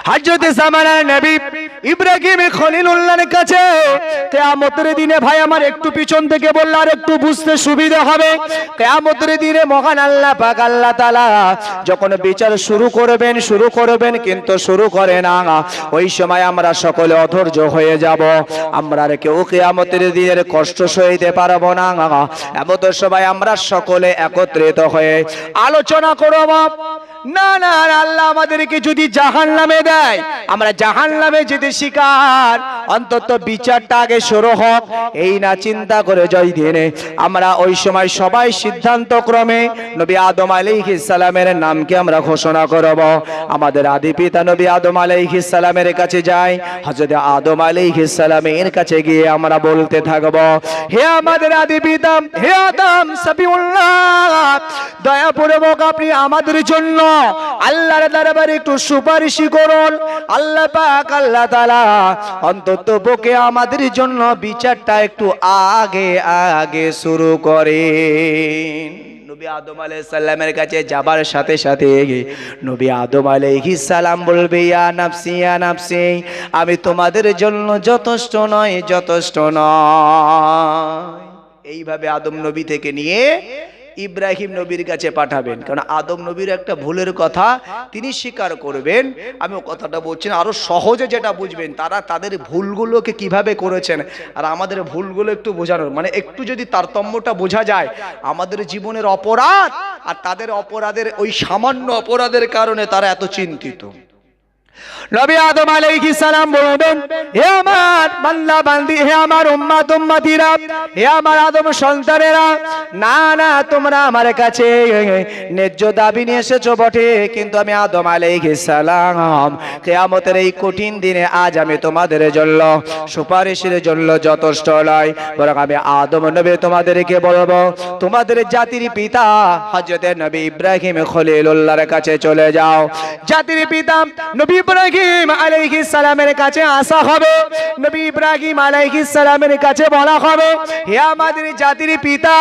হযরত জামানার নবী ইব্রাহিম খলিলুল্লাহর কাছে কিয়ামতের দিনে, ভাই আমার একটু পিছন থেকে বললে আর একটু বুঝতে সুবিধা হবে। কিয়ামতের দিনে মহান আল্লাহ পাক আল্লাহ তাআলা যখন বিচার শুরু করবেন কিন্তু শুরু করে না, ওই সময় আমরা সকলে অধৈর্য হয়ে যাব। আমরা আর কেউ কিয়ামতের দিনের কষ্ট সইতে পারবো না। এমন সময় আমরা সকলে একত্রিত হয়ে আলোচনা করব, না না আল্লাহ আমাদেরকে যদি জাহান্নামে দেয়, আমরা জাহান্নামে যেতে শিকার, অন্তত বিচারটা আগে শুরু হোক, এই না চিন্তা করে জয় দিনে আমরা ওই সময় সবাই সিদ্ধান্ত ক্রমে নবী আদম আলাইহিস সালামের নামকে আমরা ঘোষণা করব। আমাদের আদি পিতা নবী আদম আলাইহিস সালামের কাছে যাই, হযরত আদম আলাইহিস সালামের কাছে গিয়ে আমরা বলতে থাকব, হে আমাদের আদি পিতা, হে আদম সাফিউল্লাহ, দয়াপূর্বক আপনি আমাদের জন্য আল্লাহর দরবারে একটু সুপারিশ করুন। আল্লাহ পাক আল্লাহ তাআলা অন্তত পক্ষে আমাদের জন্য বিচারটা একটু আগে শুরু করেন। নবী আদম আলাইহিস সালামের কাছে যাবার সাথে সাথে নবী আদম আলাইহিস সালাম বলবে, ইয়া নাফসি ইয়া নাফসি, আমি তোমাদের জন্য যথেষ্ট নয়। এইভাবে আদম নবী থেকে নিয়ে ইব্রাহিম নবীর কাছে পাঠাবেন। কারণ আদম নবীর একটা ভুলের কথা তিনি স্বীকার করবেন। আমি কথাটা বলছি না, আরো সহজে যেটা বুঝবেন, তারা তাদের ভুলগুলোকে কিভাবে করেছেন আর আমাদের ভুলগুলো একটু বোঝানোর, মানে একটু যদি তারতম্যটা বোঝা যায়, আমাদের জীবনের অপরাধ আর তাদের অপরাধের, ওই সামান্য অপরাধের কারণে তারা এত চিন্তিত। নবী আদম আলাইহিস সালাম বলবেন, হে আমার বান্দা বান্দি, হে আমার উম্মত উম্মতিরা, হে আমার আদম সন্তানেরা, না না তোমরা আমার কাছে ন্যায্য দাবি নিয়ে এসেছো বটে, কিন্তু আমি আদম আলাইহিস সালাম কিয়ামতের এই কঠিন দিনে আজ আমি তোমাদের জন্য সুপারিশের জন্য যথেষ্ট নয়, বরং আমি আদম নবী তোমাদেরকে বলবো, তোমাদের জাতির পিতা হযরত নবী ইব্রাহিম খলিলুল্লাহর কাছে চলে যাও। জাতির পিতা নবী ইব্রাহিম আলাইহিস সালামের কাছে আসা হবে। নবী ইব্রাহিম আলাইহিস সালামের কাছে বলা হবে, হে আমাদের জাতির পিতা,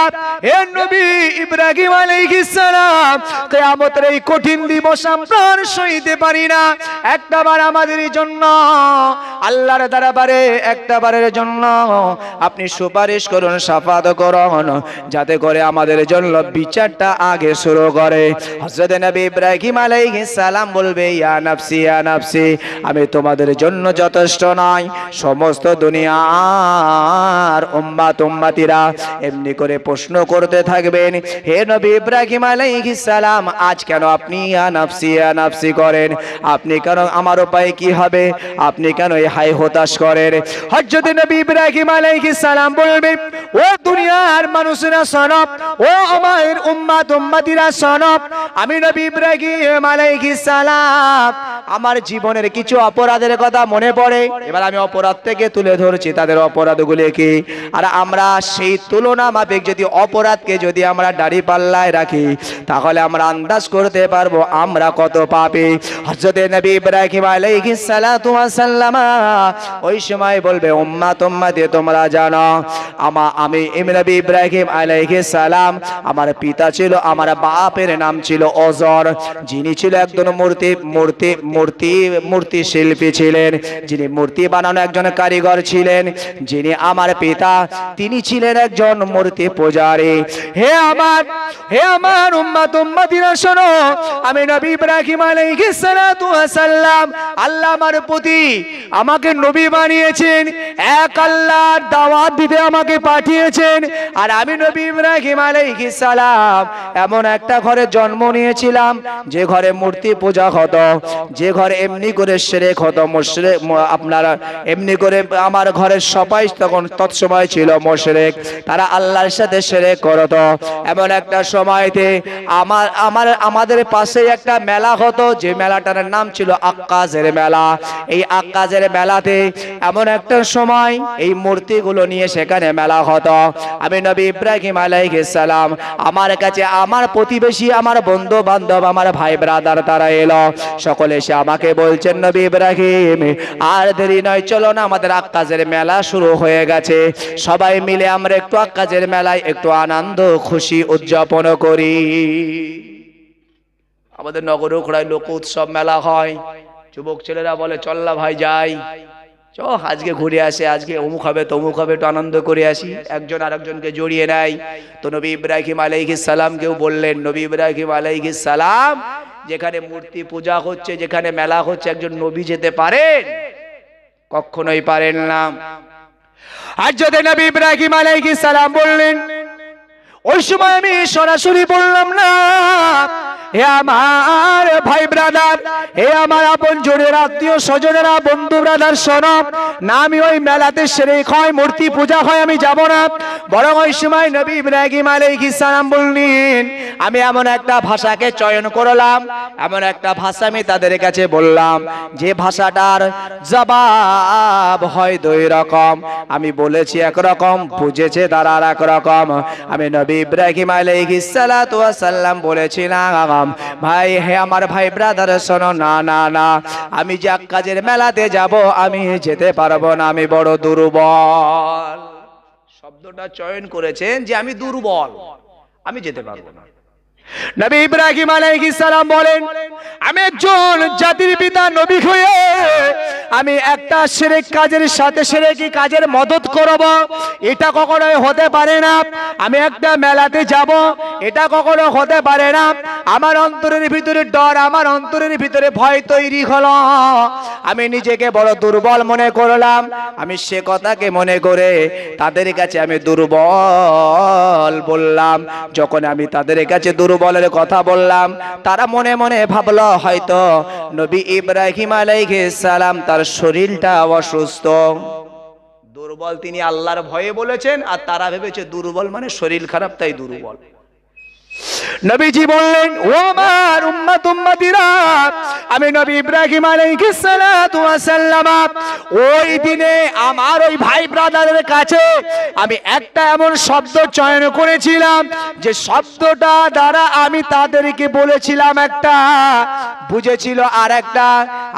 হে নবী ইব্রাহিম আলাইহিস সালাম, কিয়ামতের এই কঠিন দিবস আমরা সইতে পারি না, একটাবার আমাদের জন্য আল্লাহর দরবারে একটাবারের জন্য আপনি সুপারিশ করুন, শাফাত করুন, যাতে করে আমাদের জন্য বিচারটা আগে শুরু করে। হযরত নবী ইব্রাহিম আলাইহিস সালাম বলবে, ইয়া নাফসি ইয়া নাফসি, আমি তোমাদের জন্য যথেষ্ট নয়। সমস্ত দুনিয়ার উম্মত উম্মতিরা এমনি করে প্রশ্ন করতে থাকবেন, হে নবী ইব্রাহিম আলাইহিস সালাম, আজ কেন আপনি ইয়া নাফসি করেন? আপনি কেন আমার উপায় কি হবে? আপনি কেন এই হাই হতাশ করেন? হযরত নবী ইব্রাহিম আলাইহিস সালাম বলবেন, ও দুনিয়ার মানুষেরা শোনো, ও আমার উম্মত উম্মতিরা শোনো, আমি নবী ইব্রাহিম আলাইহিস সালাম আমার জীবনের কিছু অপরাধের কথা মনে পড়ে। এবার আমি অপরাধ থেকে তুলে ধরছি তাদের অপরাধগুলি কি, আর আমরা সেই তুলনা মাফিক যদি অপরাধকে যদি আমরা দাড়ি পাল্লায় রাখি, তাহলে আমরা আন্দাজ করতে পারবো আমরা কত পাপী। হযরত নবী ইব্রাহিম আলাইহিস সালাতু ওয়াস সালাম ওই সময় বলবে, উম্মত উম্মতি তোমরা জানো, আমি নবী ইব্রাহিম আলাইহিস সালাম, আমার পিতা ছিল, আমার বাপের নাম ছিল অজর, যিনি ছিল একজন মূর্তি শিল্পী ছিলেন, যিনি মূর্তি বানানো একজন কারিগর ছিলেন। যিনি আমার পিতা, তিনি ছিলেন একজন মূর্তি পূজারী। হে আমার উম্মত উম্মতিরা শোনো, আমি নবী ইব্রাহিম আলাইহিস সালাতু ওয়াস সালাম, আল্লাহ আমার প্রতি আমাকে নবী বানিয়েছেন, এক আল্লাহর দাওয়াত দিতে আমাকে পাঠিয়েছেন। আর আমি নবী ইব্রাহিম আলাইহিস সালাম এমন একটা ঘরে জন্ম নিয়েছিলাম যে ঘরে মূর্তি পূজা হতো, যে ঘরে এমনি করে শিরক হতো, মুশরিক, আপনারা এমনি করে আমার ঘরের সবাই তখন তৎসময় ছিল মুশরিক, তারা আল্লাহর সাথে শিরক করত। এমন একটা সময়তে আমাদের পাশে একটা মেলা হতো, যে মেলাটার নাম ছিল আক্কাজের মেলা। এই আক্কাজের মেলাতে এমন একটা সময় এই মূর্তিগুলো নিয়ে সেখানে মেলা হতো। আমি নবী ইব্রাহিম আলাইহিস সালাম, আমার কাছে আমার প্রতিবেশী, আমার বন্ধু বান্ধব, আমার ভাই ব্রাদার তারা এলো, সকলে এসে আমাকে বলছেন, নবী ইব্রাহিম আর দেরি নয়, চলো না, আমাদের আক্কাজের মেলা শুরু হয়ে গেছে, সবাই মিলে আমরা একটু আক্কাজের মেলায় একটু আনন্দ খুশি উদযাপন করি। আমাদের নগর উখড়ায় লোক উৎসব মেলা হয়, যুবক ছেলেরা বলে চল না ভাই যাই, চ আজকে ঘুরে আসে, আজকে অমুক হবে তমুক হবে, একটু আনন্দ করে আসি। একজন আরেকজনকে জড়িয়ে নেয়। তো নবী ইব্রাহিম আলাইহিস সালাম কেউ বললেন, নবী ইব্রাহিম আলাইহিস সালাম যেখানে মূর্তি পূজা হচ্ছে, যেখানে মেলা হচ্ছে, একজন নবী যেতে পারেন? কখনোই পারেন না। আর যদি নবী ইব্রাহিম আলাইহিস সালাম বললেন, ওই সময় আমি সরাসরি বললাম না, হে আমার ভাই ব্রাদার, হে আমার আপন জনের আত্মীয় স্বজনেরা, বন্ধু ব্রাদার শোনো না, আমি ওই মেলাতে শিরক হয়, মূর্তি পূজা হয়, আমি যাব না। বরং ওই সময় নবী ইব্রাহিম আলাইহিস সালাম বললেন, আমি এমন একটা ভাষাকে চয়ন করলাম, এমন একটা ভাষা আমি তাদের কাছে বললাম যে ভাষাটার জবাব হয় দুই রকম। আমি বলেছি একরকম, বুঝেছে তারা আর একরকম। আমি নবী ইব্রাহিম আলাইহিস সালাতু ওয়াস সালাম বলেছিলাম, ভাই হে আমার ভাই ব্রাদার শোনো না না না, আমি যে কাজের মেলাতে যাব আমি যেতে পারবো না, আমি বড় দুর্বল। শব্দটা চয়ন করেছেন যে আমি দুর্বল, আমি যেতে পারবো না। নবী ইব্রাহিম আলাইহিস সালাম বলেন, আমি একজন জাতির পিতা নবী হয়ে আমি একটা শিরক কাজের সাথে শিরকি কাজের মদত করব, এটা কখনোই হতে পারে না। আমি একটা মেলাতে যাব, এটা কখনো হতে পারে না। আমার অন্তরের ভিতরে ডর, আমার অন্তরের ভিতরে ভয় তৈরি হলো। আমি নিজেকে বড় দুর্বল মনে করলাম। আমি সে কথাকে মনে করে তাদের কাছে আমি দুর্বল বললাম। যখন আমি তাদের কাছে দুর্বলের কথা বললাম, তারা মনে মনে ভাবলো হয়তো নবী ইব্রাহিম আলাইহিস সালাম তার শরীরটা অসুস্থ। দুর্বল তিনি আল্লাহর ভয়ে বলেছেন, আর তারা ভেবেছে দুর্বল মানে শরীর খারাপ, তাই দুর্বল। নবীজি বললেন, ও আমার উম্মত উম্মতিরা, আমি নবী ইব্রাহিম আলাইহিস সালাতু ওয়াস সালাম ওই দিনে আমার ওই ভাই ব্রাদারের কাছে আমি একটা এমন শব্দ চয়ন করেছিলাম যে শব্দটা দ্বারা আমি তাদেরকে বলেছিলাম একটা, বুঝেছিল আর একটা।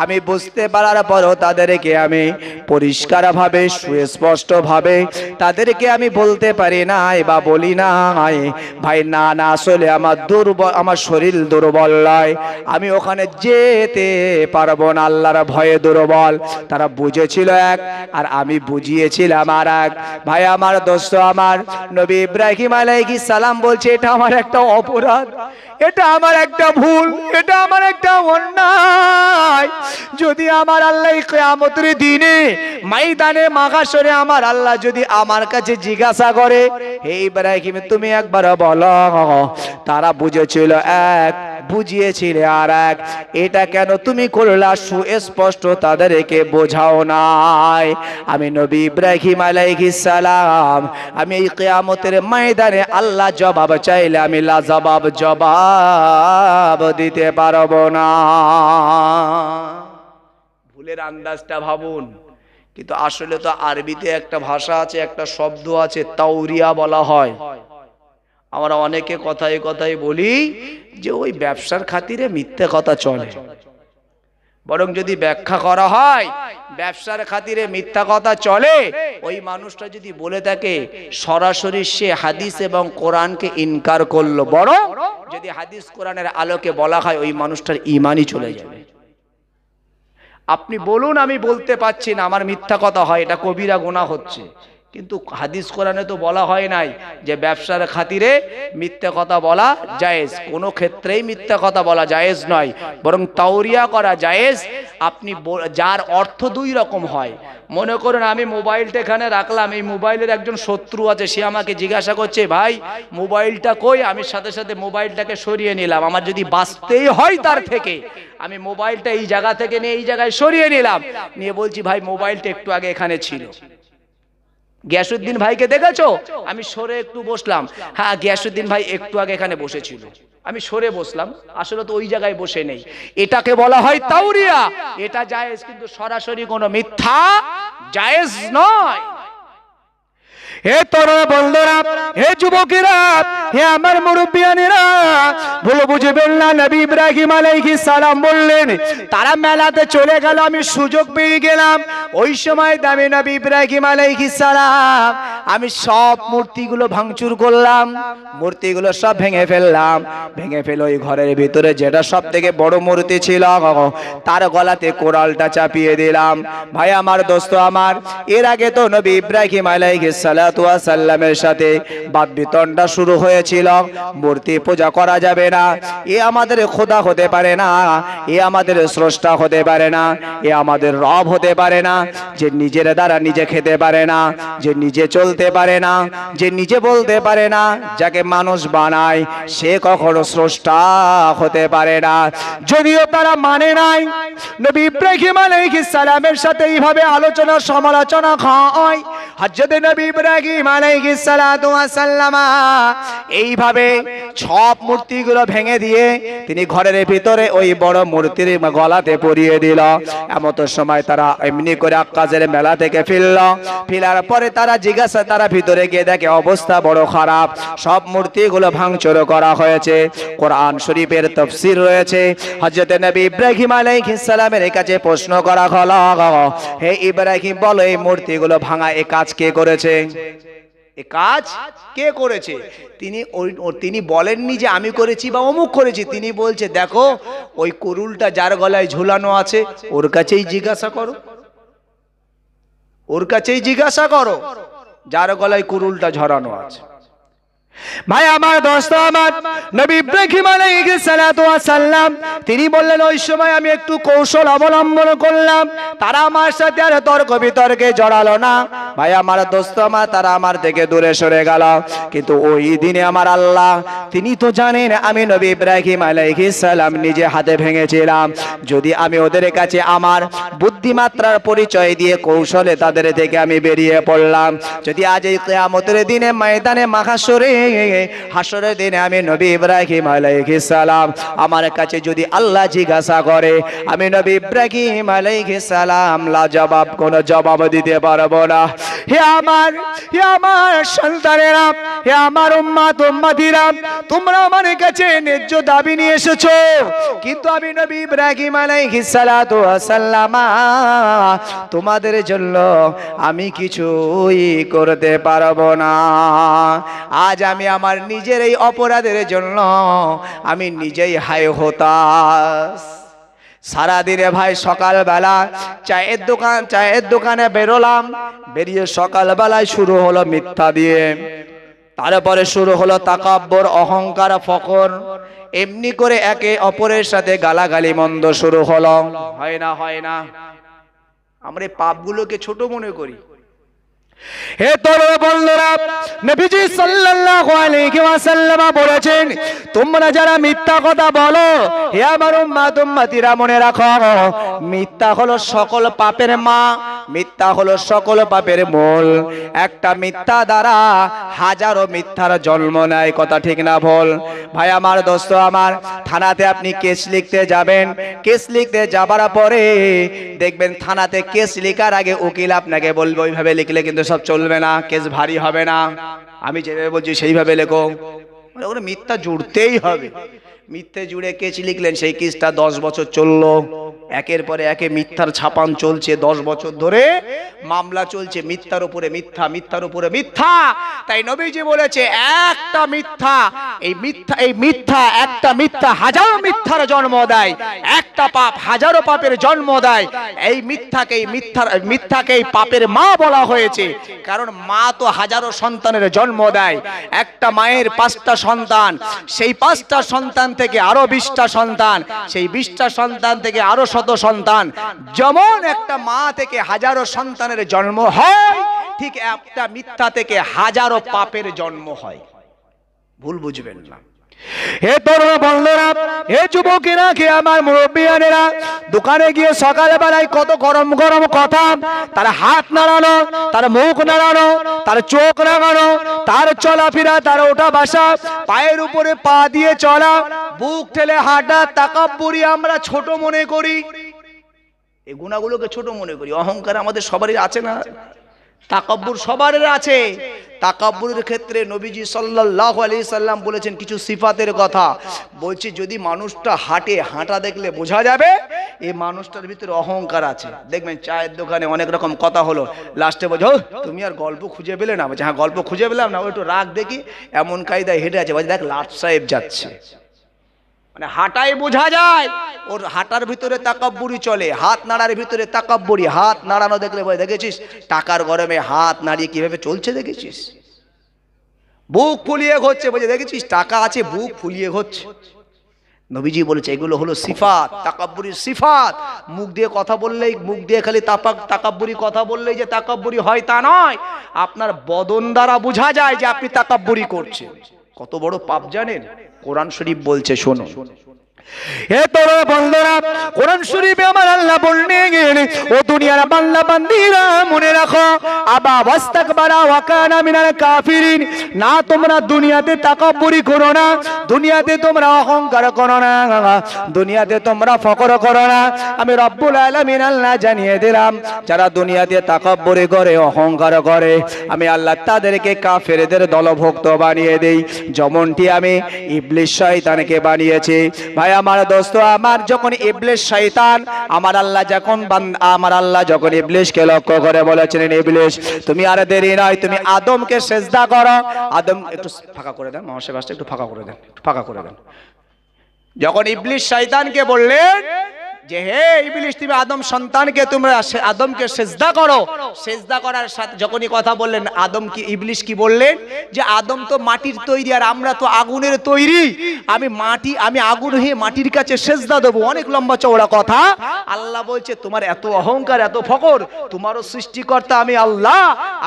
আমি বুঝতে পারার পরও তাদেরকে আমি পরিষ্কারভাবে সুস্পষ্টভাবে তাদেরকে আমি বলতে পারি নাই বা বলি নাই, ভাই না না, আসলে আমার দুর্বল, আমার শরীর দুর্বল নয়, আমি ওখানে যেতে পারবো না, আল্লাহর ভয়ে দুর্বল। তারা বুঝেছিল এক, আর আমি বুঝিয়েছিলাম আর এক। ভাই আমার দোস্ত আমার, নবী ইব্রাহিম আলাইহিস সালাম বলছে, এটা আমার একটা অপরাধ, এটা আমার একটা ভুল, এটা আমার একটা অন্যায়। যদি আমার আল্লাহ কিয়ামতের দিনে ময়দানে মাহশরে আমার আল্লাহ যদি আমার কাছে জিজ্ঞাসা করে, হে ইব্রাহিম তুমি একবার বলো, তারা বুঝেছিল এক, বুঝিয়েছিলে আর এক, এটা কেন তুমি করলা? সুস্পষ্ট তাদেরকে বোঝাও নাই। আমি নবী ইব্রাহিম আলাইহিস সালাম, আমি এই কিয়ামতের ময়দানে আল্লাহ জবাব চাইলে আমি লাজবাব জবাব দিতে পারবো না। ভুলের আন্দাজটা ভাবুন। কিন্তু আসলে তো আরবিতে একটা ভাষা আছে, একটা শব্দ আছে, তাওরিয়া বলা হয়। আমরা অনেকে কথায় কথায় বলি যে ওই ব্যবসার খাতিরে মিথ্যে কথা চলে। বরং যদি ব্যাখ্যা করা হয় ব্যবসার খাতিরে মিথ্যা কথা চলে, ওই মানুষটা যদি বলে থাকে সরাসরি সে হাদিস এবং কোরআনকে ইনকার করলো, বরং যদি হাদিস কোরআনের আলোকে বলা হয় ওই মানুষটার ঈমানই চলে যাবে। আপনি বলুন আমি বলতে পারছি না, আমার মিথ্যা কথা হয়, এটা কবিরা গুনাহ হচ্ছে, কিন্তু হাদিস কোরআনে তো বলা হয় নাই যে ব্যবসার খাতিরে মিথ্যা কথা বলা জায়েজ। কোনো ক্ষেত্রেই মিথ্যা কথা বলা জায়েজ নয়, বরং তাওরিয়া করা জায়েজ। আপনি যার অর্থ দুই রকম হয়। মনে করুন আমি মোবাইলটা এখানে রাখলাম, এই মোবাইলের একজন শত্রু আছে, সে আমাকে জিজ্ঞাসা করছে ভাই মোবাইলটা কই, আমি সাথে সাথে মোবাইলটাকে সরিয়ে নিলাম। আমার যদি বাঁচতেই হয় তার থেকে, আমি মোবাইলটা এই জায়গা থেকে নিয়ে এই জায়গায় সরিয়ে নিলাম, নিয়ে বলছি ভাই মোবাইলটা একটু আগে এখানে ছিল। গিয়াসউদ্দিন ভাইকে দেখেছো? আমি সরে একটু বসলাম, হ্যাঁ গিয়াসউদ্দিন ভাই একটু আগে এখানে বসেছিল, আমি সরে বসলাম, আসলে তো ওই জায়গায় বসে নেই। এটাকে বলা হয় তাওরিয়া, এটা জায়েজ, কিন্তু সরাসরি কোনো মিথ্যা জায়েজ নয়। হে তরুণ বন্ধুরা, হে যুবকেরা, হে আমার মুরব্বিয়ানেরা, ভুল বুঝবেন না। নবী ইব্রাহিম আলাইহিস সালাম বললেন, তারা মেলাতে চলে গেল, আমি সুযোগ পেয়ে গেলাম। ওই সময় দামি নবী ইব্রাহিম আলাইহিস সালাম আমি সব মূর্তিগুলো ভাঙচুর করলাম, মূর্তিগুলো সব ভেঙে ফেললাম, ভেঙে ফেলে ওই ঘরের ভিতরে যেটা সব থেকে বড় মূর্তি ছিল তার গলাতে কোরালটা চাপিয়ে দিলাম। ভাই আমার, দোস্ত আমার, এর আগে তো নবী ইব্রাহিম আলাইহিস সালাতু ওয়াস সালামের সাথে বাদ বিতণ্ডা শুরু হয়েছিল, মূর্তি পূজা করা যাবে না, এ আমাদের খোদা হতে পারে না, এ আমাদের স্রষ্টা হতে পারে না, এ আমাদের রব হতে পারে না, যে নিজের দ্বারা নিজে খেতে পারে না, যে নিজে চলতে পারে না, যে নিজে বলতে পারে না, যাকে মানুষ বানায় সে কখনো স্রষ্টা হতে পারে না। যদিও তারা মানে নাই, নবী ইব্রাহিম আলাইহিস সালামের সাথে এইভাবে আলোচনা সমালোচনা হয়। হযরত নবী ইব্রাহিম আলাইহিস সালাতু ওয়াস সালাম এইভাবে সব মূর্তিগুলো ভেঙে দিয়ে তিনি ঘরের ভিতরে ওই বড় মূর্তির গলাতে পরিয়ে দিল। এমত সময় তারা এমনি করে আক্কাজের মেলা থেকে ফিরার পরে তারা জিজ্ঞাসা, তারা ভিতরে গিয়ে দেখে অবস্থা বড় খারাপ, সব মূর্তিগুলো ভাঙচুর করা হয়েছে। কোরআন শরীফের তাফসীর রয়েছে, হযরত নবী ইব্রাহিম আলাইহিস সালামের কাছে প্রশ্ন করা হলো, হে ইব্রাহিম বলো, এই মূর্তিগুলো ভাঙা এ কাজ কে করেছে? এ কাজ কে করেছে? তিনি বলেননি যে আমি করেছি বা অমুক করেছি, তিনি বলছে দেখো ওই কুরুলটা যার গলায় ঝুলানো আছে ওর কাছেই জিজ্ঞাসা করো, ওর কাছেই জিজ্ঞাসা করো যার গলায় কুরুলটা ঝরানো আছে। ভাই আমার, দোস্ত আমার, নবী ইব্রাহিম আলাইহিস সালাতু ওয়াস সালাম তিনি বললেন ওই সময় আমি একটু কৌশল অবলম্বন করলাম, তারা আমার সাথে আর তর্ক বিতর্কে জড়ালো না। ভাই আমার, দোস্ত আমার, তারা আমার থেকে দূরে সরে গেল। কিন্তু ওই দিনে আমার আল্লাহ তিনি তো জানেন আমি নবী ইব্রাহিম আলাইহিস সালাম নিজে হাতে ভেঙেছিলাম। যদি আমি ওদের কাছে আমার বুদ্ধিমাত্রার পরিচয় দিয়ে কৌশলে তাদের থেকে আমি বেরিয়ে পড়লাম, যদি আজ এই কিয়ামতের দিনে ময়দানে মাহশরে হাসরের দিনে আমি নবী ইব্রাহিম আলাইহিস সালাম আমার কাছে যদি আল্লাহ জিজ্ঞাসা করে, আমি নবী ইব্রাহিম আলাইহিস সালাম লাজবাব কোনো জবাব দিতে পারবো না। হে আমার সন্তানেরা, হে আমার উম্মত উম্মতিরা, তোমরা আমার কাছে ন্যায্য দাবি নিয়ে এসেছো, কিন্তু আমি নবী ইব্রাহিম আলাইহিস সালাতু ওয়াস সালাম তোমাদের জন্য আমি কিছুই করতে পারবো না। আজ আমি আমার নিজের এই অপরাধের জন্য আমি নিজেই হায় হতাশ। সারাদিনে ভাই সকালবেলা চায়ের দোকানে বেরোলাম, বেরিয়ে সকালবেলায় শুরু হলো মিথ্যা দিয়ে, তারপরে শুরু হলো তাকাব্বর, অহংকার, ফখর, এমনি করে একে অপরের সাথে গালাগালি মন্দ শুরু হলো। হয় না আমরা এই পাপগুলোকে ছোট মনে করি। হে তরুণ বন্ধুরা, নবীজি সাল্লাল্লাহু আলাইহি ওয়াসাল্লাম বলেছেন, তোমরা যারা মিথ্যা কথা বলো, হে আমার উম্মত উম্মতিরা মনে রাখো, মিথ্যা হলো সকল পাপের মা, মিথ্যা হলো সকল পাপের মূল। একটা মিথ্যা দ্বারা হাজারো মিথ্যার জন্ম নেয়, কথা ঠিক না ভুল? ভাই আমার, দোস্ত আমার, থানাতে আপনি কেস লিখতে যাবেন, কেস লিখতে যাবার পরে দেখবেন থানাতে কেস লেখার আগে উকিল আপনাকে বলবে ওইভাবে লিখলে কিন্তু সব চলবে না, কেস ভারী হবে না, আমি যেভাবে বলছি সেইভাবে লেখো। ওরা মিথ্যা জুড়তেই হবে। মিথ্যে জুড়ে কেস লিখলেন, সেই কেসটা 10 বছর চললো, একের পরে একে মিথ্যার ছাপান চলছে, 10 বছর ধরে মামলা চলছে মিথ্যার উপরে মিথ্যা, মিথ্যার উপরে মিথ্যা। তাই নবীজি বলেছে একটা মিথ্যা, এই মিথ্যা একটা মিথ্যা হাজারো মিথ্যার জন্ম দেয়, একটা পাপ হাজারো পাপের জন্ম দেয়। এই মিথ্যাকেই পাপের মা বলা হয়েছে, কারণ মা তো হাজারো সন্তানের জন্ম দেয়। একটা মায়ের 5টা সন্তান, সেই 5টা সন্তান থেকে আরো 20টা সন্তান, সেই 20টা সন্তান থেকে আরো 100 সন্তান। যেমন একটা মা থেকে হাজারো সন্তানের জন্ম হয়, ঠিক একটা মিথ্যা থেকে হাজারো পাপের জন্ম হয়। ভুল বুঝবেন না। হে তরুণ বন্ধুরা, হে যুবকেরা, হে আমার মুরব্বিয়ানেরা, দোকানে গিয়ে সকালবেলায় কত গরম গরম কথা, তার হাত নাড়ানো, তার মুখ নাড়ানো, তার চোখ নাড়ানো, তার চলাফেরা, তার ওঠা বসা, পায়ের উপরে পা দিয়ে চলা, বুক ঠেলে হাঁটা, তাকাব্বুরি আমরা ছোট মনে করি। এই গুণাগুলোকে ছোট মনে করি। অহংকার আমাদের সবারই আছে না? তাকাব্বুর সবার আছে। তাকাব্বুরের ক্ষেত্রে নবীজি সাল্লাল্লাহু আলাইহি সাল্লাম বলেছেন কিছু সিফাতের কথা। বলছে যদি মানুষটা হাঁটে, হাঁটা দেখলে বোঝা যাবে এই মানুষটার ভিতরে অহংকার আছে। দেখবেন চায়ের দোকানে অনেক রকম কথা হলো, লাস্টে বলছে তুমি আর গল্প খুঁজে পেলে না? বলছে হ্যাঁ গল্প খুঁজে পেলাম না, ও একটু রাগ দেখি এমন কায়দায় হেঁটে আছে। বলছে দেখ লাট সাহেব যাচ্ছে, মানে হাঁটায় বোঝা যায় ওর হাঁটার ভিতরে তাকাব্বুরি চলে, হাত নাড়ার ভিতরে তাকাব্বুরি। হাত নাড়ানো দেখলে বলে দেখেছিস টাকার গরমে হাত নাড়িয়ে কিভাবে চলছে দেখেছিস, বুক ফুলিয়ে ঘুরছে। বলছে দেখেছিস টাকা আছে বুক ফুলিয়ে ঘুরছে। নবীজি বলেছে এগুলো হলো সিফাত, তাকাব্বুরির সিফাত। মুখ দিয়ে কথা বললেই, মুখ দিয়ে খালি তাকাব্বুরি কথা বললেই যে তাকাব্বুরি হয় তা নয়, আপনার বদন দ্বারা বোঝা যায় যে আপনি তাকাব্বুরি করছেন। কত বড় পাপ জানেন? কোরআন শরীফ বলছে শোনো। এ তোরা বন্ধুরা, কোরআন শরীফে আমার আল্লাহ বললেন ও দুনিয়ার বান্দা বান্দীরা মনে রাখো, আবা ওয়াস্তাকবারা ওয়া কানা মিনাল কাফিরিন। না তোমরা দুনিয়াতে তাকাব্বুরি করো না, দুনিয়াতে তোমরা অহংকার করো না, দুনিয়াতে তোমরা ফখর করো না। আমি রব্বুল আলামিন আল্লাহ জানিয়ে দিলাম যারা দুনিয়াতে তাকাব্বুরি করে, অহংকার করে, আমি আল্লাহ তাদেরকে কাফেরদের দলভুক্ত বানিয়ে দেই, যেমনটি আমি ইবলিস শয়তানকে বানিয়েছি। ভাই আমার দোস্ত আমার, যখন ইবলিস শয়তান আমার আল্লাহ যখন ইবলিসকে লক্ষ্য করে বলেছেন ইবলিস তুমি আর দেরি নয়, তুমি আদমকে সেজদা করো। আদম একটু ফাঁকা করে দেন, মহাশয় বাসটা একটু ফাঁকা করে দেন, একটু ফাঁকা করে দেন। যখন ইবলিস শয়তানকে বললেন যে হে ইবলিস তুমি আদম সন্তানকে তোমরা আদমকে সেজদা করো, সেজদা করার সাথে যখনই কথা বললেন আদম কি ইবলিস কি বললেন যে আদম তো মাটির তৈরি আর আমরা তো আগুনের তৈরি, আমি আগুন হয়ে মাটির কাছে সেজদা দেবো। অনেক লম্বা চওড়া কথা। আল্লাহ বলছে তোমার এত অহংকার, এত ফখর, তোমারও সৃষ্টিকর্তা আমি আল্লাহ,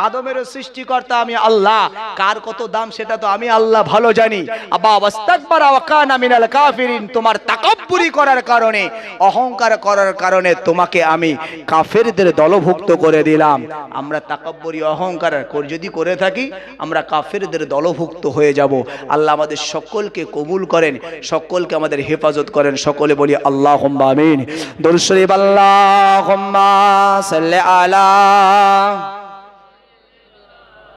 আদমেরও সৃষ্টিকর্তা আমি আল্লাহ, কার কত দাম সেটা তো আমি আল্লাহ ভালো জানি। আবা ওয়াস্তাকবারা ওয়া কানা মিনাল কাফিরিন, তোমার তাকাব্বুরি করার কারণে, অহংকার করার কারণে তোমাকে আমি কাফেরদের দলভুক্ত করে দিলাম। আমরা তাকাব্বুরি অহংকার যদি করে থাকি আমরা কাফেরদের দলভুক্ত হয়ে যাব। আল্লাহ আমাদের সকলকে কবুল করেন, সকলকে আমাদের হেফাজত করেন। সকলে বলি আল্লাহুম্মা আমিন। দরুদ শরীফ আল্লাহুম্মা সাল্লি আলা